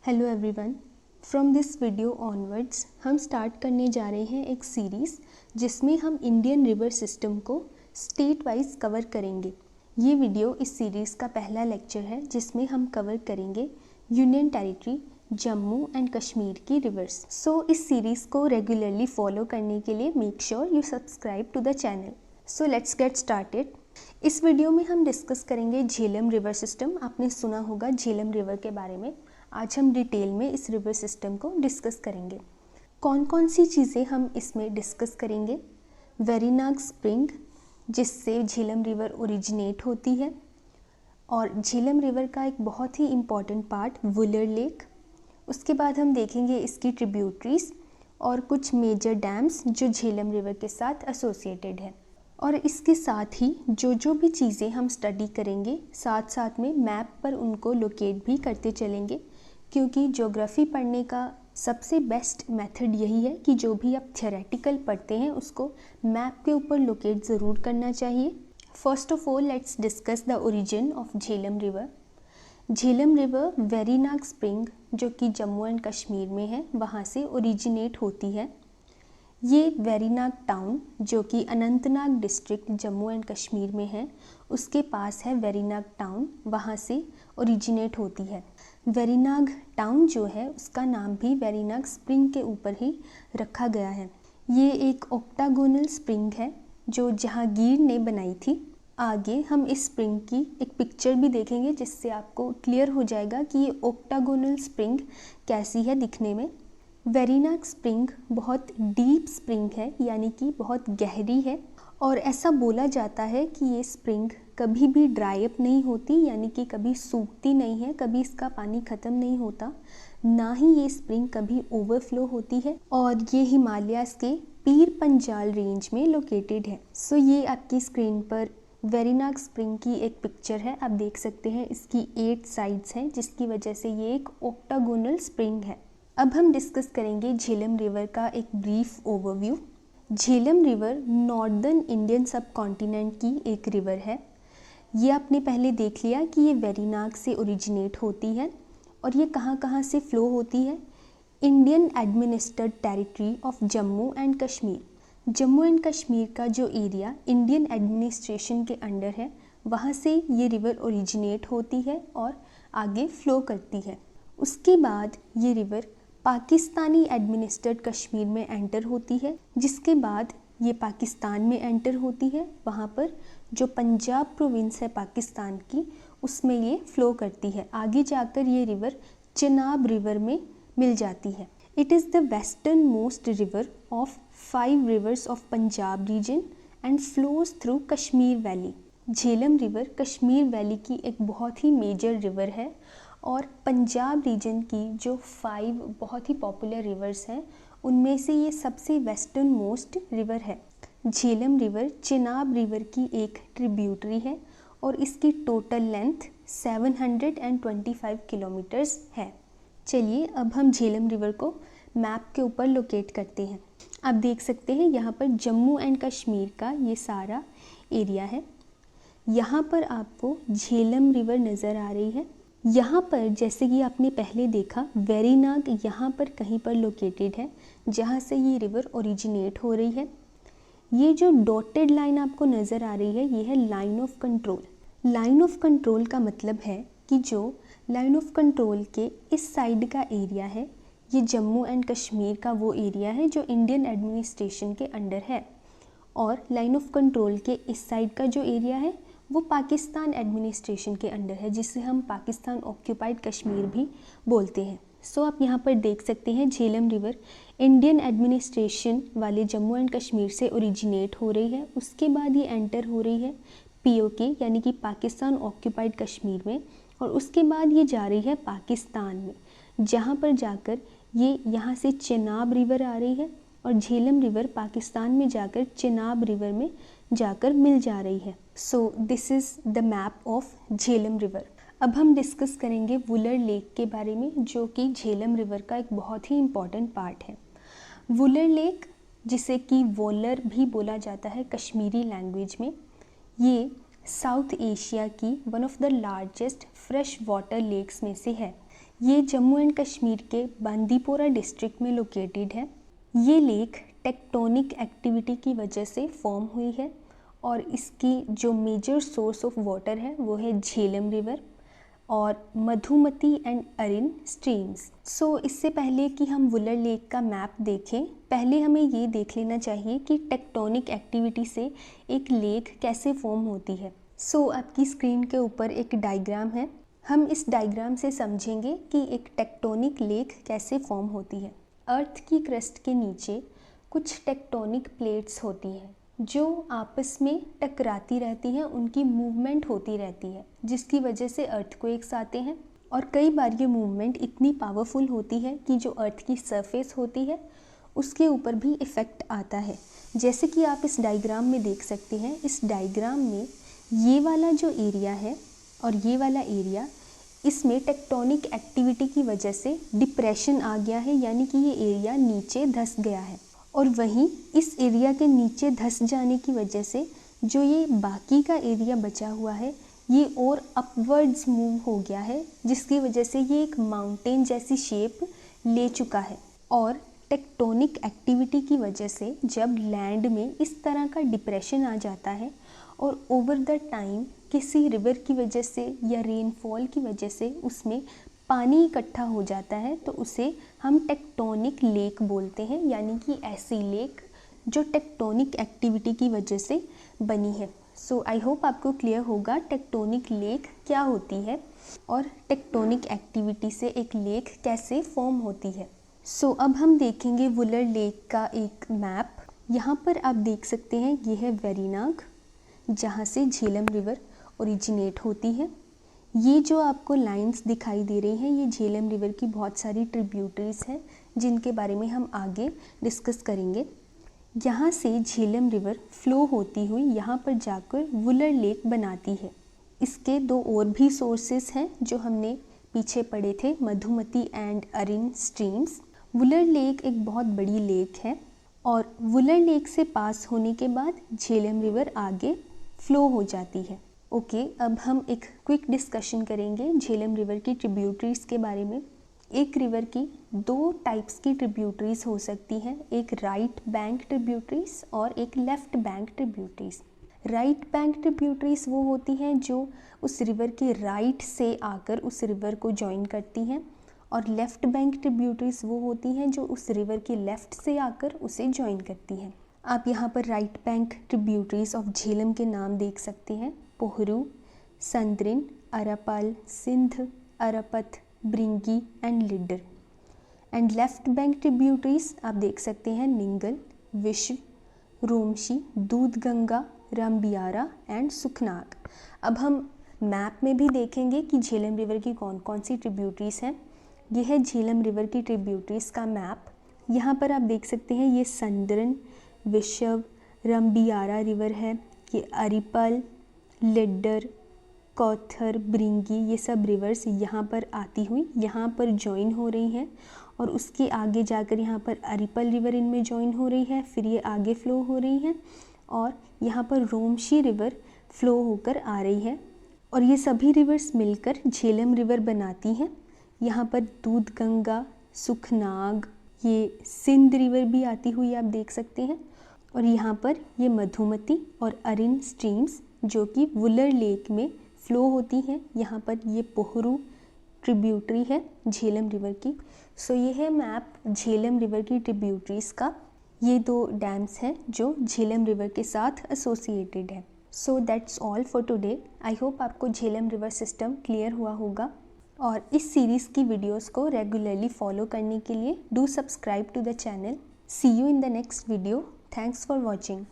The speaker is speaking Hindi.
Hello everyone, from this video onwards हम स्टार्ट करने जा रहे हैं एक सीरीज़ जिसमें हम इंडियन रिवर सिस्टम को स्टेट वाइज कवर करेंगे। ये वीडियो इस सीरीज़ का पहला लेक्चर है जिसमें हम कवर करेंगे union territory Jammu and Kashmir की रिवर्स। सो इस सीरीज़ को रेगुलरली फॉलो करने के लिए make sure you subscribe to the channel. So let's get started. इस वीडियो में हम डिस्कस करेंगे झेलम रिवर सिस्टम। आपने सुना होगा झेलम रिवर के बारे में। आज हम डिटेल में इस रिवर सिस्टम को डिस्कस करेंगे। कौन कौन सी चीज़ें हम इसमें डिस्कस करेंगे। वेरीनाग स्प्रिंग जिससे झेलम रिवर ओरिजिनेट होती है, और झेलम रिवर का एक बहुत ही इम्पॉर्टेंट पार्ट वुलर लेक। उसके बाद हम देखेंगे इसकी ट्रिब्यूटरीज और कुछ मेजर डैम्स जो झेलम रिवर के साथ एसोसिएटेड है। और इसके साथ ही जो भी चीज़ें हम स्टडी करेंगे साथ साथ में मैप पर उनको लोकेट भी करते चलेंगे, क्योंकि ज्योग्राफी पढ़ने का सबसे बेस्ट मेथड यही है कि जो भी आप थियोरेटिकल पढ़ते हैं उसको मैप के ऊपर लोकेट ज़रूर करना चाहिए। First of all let's discuss the origin of Jhelum river. Jhelum river Verinag spring जो कि जम्मू एंड कश्मीर में है वहाँ से ओरिजिनेट होती है। ये वेरीनाग टाउन जो कि अनंतनाग डिस्ट्रिक्ट जम्मू एंड कश्मीर में है उसके पास है वेरीनाग टाउन, वहाँ से ओरिजिनेट होती है। वेरीनाग टाउन जो है उसका नाम भी वेरीनाग स्प्रिंग के ऊपर ही रखा गया है। ये एक ऑक्टागोनल स्प्रिंग है जो जहांगीर ने बनाई थी। आगे हम इस स्प्रिंग की एक पिक्चर भी देखेंगे जिससे आपको क्लियर हो जाएगा कि ये ऑक्टागोनल स्प्रिंग कैसी है दिखने में। वेरीनाग स्प्रिंग बहुत डीप स्प्रिंग है, यानी कि बहुत गहरी है, और ऐसा बोला जाता है कि ये स्प्रिंग कभी भी ड्राई अप नहीं होती, यानी कि कभी सूखती नहीं है, कभी इसका पानी ख़त्म नहीं होता, ना ही ये स्प्रिंग कभी ओवरफ्लो होती है। और ये हिमालयाज़ के पीर पंजाल रेंज में लोकेटेड है। सो ये आपकी स्क्रीन पर वेरीनाग स्प्रिंग की एक पिक्चर है। आप देख सकते हैं इसकी 8 साइड्स हैं जिसकी वजह से ये एक ऑक्टागोनल स्प्रिंग है। अब हम डिस्कस करेंगे झेलम रिवर का एक brief overview. Jhelum river northern Indian सब कॉन्टिनेंट की एक रिवर है। ये आपने पहले देख लिया कि ये वेरीनाग से ओरिजिनेट होती है और ये कहाँ कहाँ से फ़्लो होती है। Indian administered territory of Jammu and Kashmir, Jammu and Kashmir का जो एरिया इंडियन एडमिनिस्ट्रेशन के अंडर है वहाँ से ये रिवर ओरिजिनेट होती है और आगे फ़्लो करती है। उसके बाद ये रिवर पाकिस्तानी एडमिनिस्ट्रेड कश्मीर में एंटर होती है, जिसके बाद ये पाकिस्तान में एंटर होती है। वहाँ पर जो पंजाब प्रोविंस है पाकिस्तान की उसमें ये फ़्लो करती है। आगे जाकर ये रिवर चेनाब रिवर में मिल जाती है। It is the western most river of 5 rivers of Punjab region and flows through Kashmir valley. Jhelum river Kashmir valley की एक बहुत ही मेजर रिवर है और पंजाब रीजन की जो 5 बहुत ही पॉपुलर रिवर्स हैं उनमें से ये सबसे वेस्टर्न मोस्ट रिवर है। झेलम रिवर चेनाब रिवर की एक ट्रिब्यूटरी है और इसकी टोटल लेंथ 725 किलोमीटर्स है। चलिए अब हम झेलम रिवर को मैप के ऊपर लोकेट करते हैं। आप देख सकते हैं यहाँ पर जम्मू एंड कश्मीर का ये सारा एरिया है। यहाँ पर आपको झेलम रिवर नज़र आ रही है। यहाँ पर जैसे कि आपने पहले देखा वेरीनाग यहाँ पर कहीं पर लोकेटेड है जहाँ से ये रिवर ओरिजिनेट हो रही है। ये जो डॉटेड लाइन आपको नज़र आ रही है ये है line of control. Line of control का मतलब है कि जो लाइन ऑफ कंट्रोल के इस साइड का एरिया है ये जम्मू एंड कश्मीर का वो एरिया है जो इंडियन एडमिनिस्ट्रेशन के अंडर है, और लाइन ऑफ कंट्रोल के इस साइड का जो एरिया है वो पाकिस्तान एडमिनिस्ट्रेशन के अंडर है, जिसे हम पाकिस्तान ऑक्यूपाइड कश्मीर भी बोलते हैं। सो आप यहाँ पर देख सकते हैं झेलम रिवर इंडियन एडमिनिस्ट्रेशन वाले जम्मू एंड कश्मीर से ओरिजिनेट हो रही है। उसके बाद ये एंटर हो रही है पीओके यानी कि पाकिस्तान ऑक्यूपाइड कश्मीर में, और उसके बाद ये जा रही है पाकिस्तान में, जहाँ पर जाकर ये यहाँ से चेनाब रिवर आ रही है और झेलम रिवर पाकिस्तान में जाकर चेनाब रिवर में जाकर मिल जा रही है। So this is the map of Jhelum river. अब हम डिस्कस करेंगे वुलर लेक के बारे में जो कि झेलम रिवर का एक बहुत ही इम्पॉर्टेंट पार्ट है। वुलर लेक जिसे कि वोलर भी बोला जाता है कश्मीरी लैंग्वेज में, ये साउथ एशिया की one of the largest fresh water lakes में से है। ये जम्मू एंड कश्मीर के बांदीपोरा डिस्ट्रिक्ट में लोकेटेड है। ये लेक टेक्टोनिक एक्टिविटी की वजह से फॉर्म हुई है और इसकी जो मेजर सोर्स ऑफ वाटर है वो है झेलम रिवर और मधुमती एंड अरिन स्ट्रीम्स। सो इससे पहले कि हम वुलर लेक का मैप देखें, पहले हमें ये देख लेना चाहिए कि टेक्टोनिक एक्टिविटी से एक लेक कैसे फॉर्म होती है। सो आपकी स्क्रीन के ऊपर एक डायग्राम है। हम इस डायग्राम से समझेंगे कि एक टेक्टोनिक लेक कैसे फॉर्म होती है। अर्थ की क्रस्ट के नीचे कुछ टेक्टोनिक प्लेट्स होती हैं जो आपस में टकराती रहती हैं, उनकी मूवमेंट होती रहती है जिसकी वजह से अर्थक्वेक्स आते हैं। और कई बार ये मूवमेंट इतनी पावरफुल होती है कि जो अर्थ की सरफेस होती है उसके ऊपर भी इफ़ेक्ट आता है। जैसे कि आप इस डायग्राम में देख सकते हैं, इस डायग्राम में ये वाला जो एरिया है और ये वाला एरिया, इसमें टेक्टोनिक एक्टिविटी की वजह से डिप्रेशन आ गया है, यानी कि ये एरिया नीचे धंस गया है। और वहीं इस एरिया के नीचे धंस जाने की वजह से जो ये बाकी का एरिया बचा हुआ है ये और अपवर्ड्स मूव हो गया है, जिसकी वजह से ये एक माउंटेन जैसी शेप ले चुका है। और टेक्टोनिक एक्टिविटी की वजह से जब लैंड में इस तरह का डिप्रेशन आ जाता है और ओवर द टाइम किसी रिवर की वजह से या रेनफॉल की वजह से उसमें पानी इकट्ठा हो जाता है, तो उसे हम टेक्टोनिक लेक बोलते हैं, यानी कि ऐसी लेक जो टेक्टोनिक एक्टिविटी की वजह से बनी है। सो आई होप आपको क्लियर होगा टेक्टोनिक लेक क्या होती है और टेक्टोनिक एक्टिविटी से एक लेक कैसे फॉर्म होती है। सो अब हम देखेंगे वुलर लेक का एक मैप। यहाँ पर आप देख सकते हैं ये है वेरीनाग, जहाँ से झेलम रिवर ओरिजिनेट होती है। ये जो आपको लाइंस दिखाई दे रही हैं ये झेलम रिवर की बहुत सारी ट्रिब्यूटरीज हैं जिनके बारे में हम आगे डिस्कस करेंगे। यहाँ से झेलम रिवर फ्लो होती हुई यहाँ पर जाकर वुलर लेक बनाती है। इसके दो और भी सोर्सेस हैं जो हमने पीछे पढ़े थे, Madhumati and अरिन streams. Wular lake एक बहुत बड़ी लेक है और वुलर लेक से पास होने के बाद झेलम रिवर आगे फ्लो हो जाती है। ओके, अब हम एक क्विक डिस्कशन करेंगे झेलम रिवर की ट्रिब्यूटरीज के बारे में। एक रिवर की दो टाइप्स की ट्रिब्यूटरीज हो सकती हैं, एक राइट बैंक ट्रिब्यूटरीज और एक left bank tributaries. Right bank tributaries वो होती हैं जो उस रिवर के राइट से आकर उस रिवर को जॉइन करती हैं, और लेफ़्ट बैंक ट्रिब्यूटरीज वो होती हैं जो उस रिवर के लेफ़्ट से आकर उसे जॉइन करती हैं। आप यहाँ पर right bank tributaries of Jhelum के नाम देख सकते हैं, Pohru, Sandran, Arapal, Sindh, Arapath, Bringi and Lidder. And left bank tributaries आप देख सकते हैं निंगल, विश्व, रोमशी, दूधगंगा, रामबियारा एंड सुखनाग। अब हम मैप में भी देखेंगे कि झेलम रिवर की कौन कौन सी ट्रिब्यूटरीज हैं। यह है झेलम रिवर की ट्रिब्यूटरीज का मैप। यहाँ पर आप देख सकते हैं ये संद्रन, विश्व, रामबियारा रिवर है, ये अरिपल, लिडर, कौथर, ब्रिंगी, ये सब रिवर्स यहाँ पर आती हुई यहाँ पर जॉइन हो रही हैं और उसके आगे जाकर यहाँ पर अरिपल रिवर इनमें जॉइन हो रही है, फिर ये आगे फ़्लो हो रही हैं और यहाँ पर रोमशी रिवर फ़्लो होकर आ रही है और ये सभी रिवर्स मिलकर झेलम रिवर बनाती हैं। यहाँ पर दूधगंगा, सुखनाग, ये सिंध रिवर भी आती हुई आप देख सकते हैं और यहाँ पर ये मधुमती और अरिन स्ट्रीम्स जो कि वुलर लेक में फ़्लो होती हैं। यहाँ पर ये पोहरू ट्रिब्यूटरी है झेलम रिवर की। सो ये है मैप झेलम रिवर की ट्रिब्यूटरीज़ का। ये दो डैम्स हैं जो झेलम रिवर के साथ एसोसिएटेड है। So that's all for today. I hope आपको झेलम रिवर सिस्टम क्लियर हुआ होगा और इस सीरीज़ की वीडियोस को रेगुलरली फॉलो करने के लिए do subscribe to the channel. See you in the next video. Thanks for watching.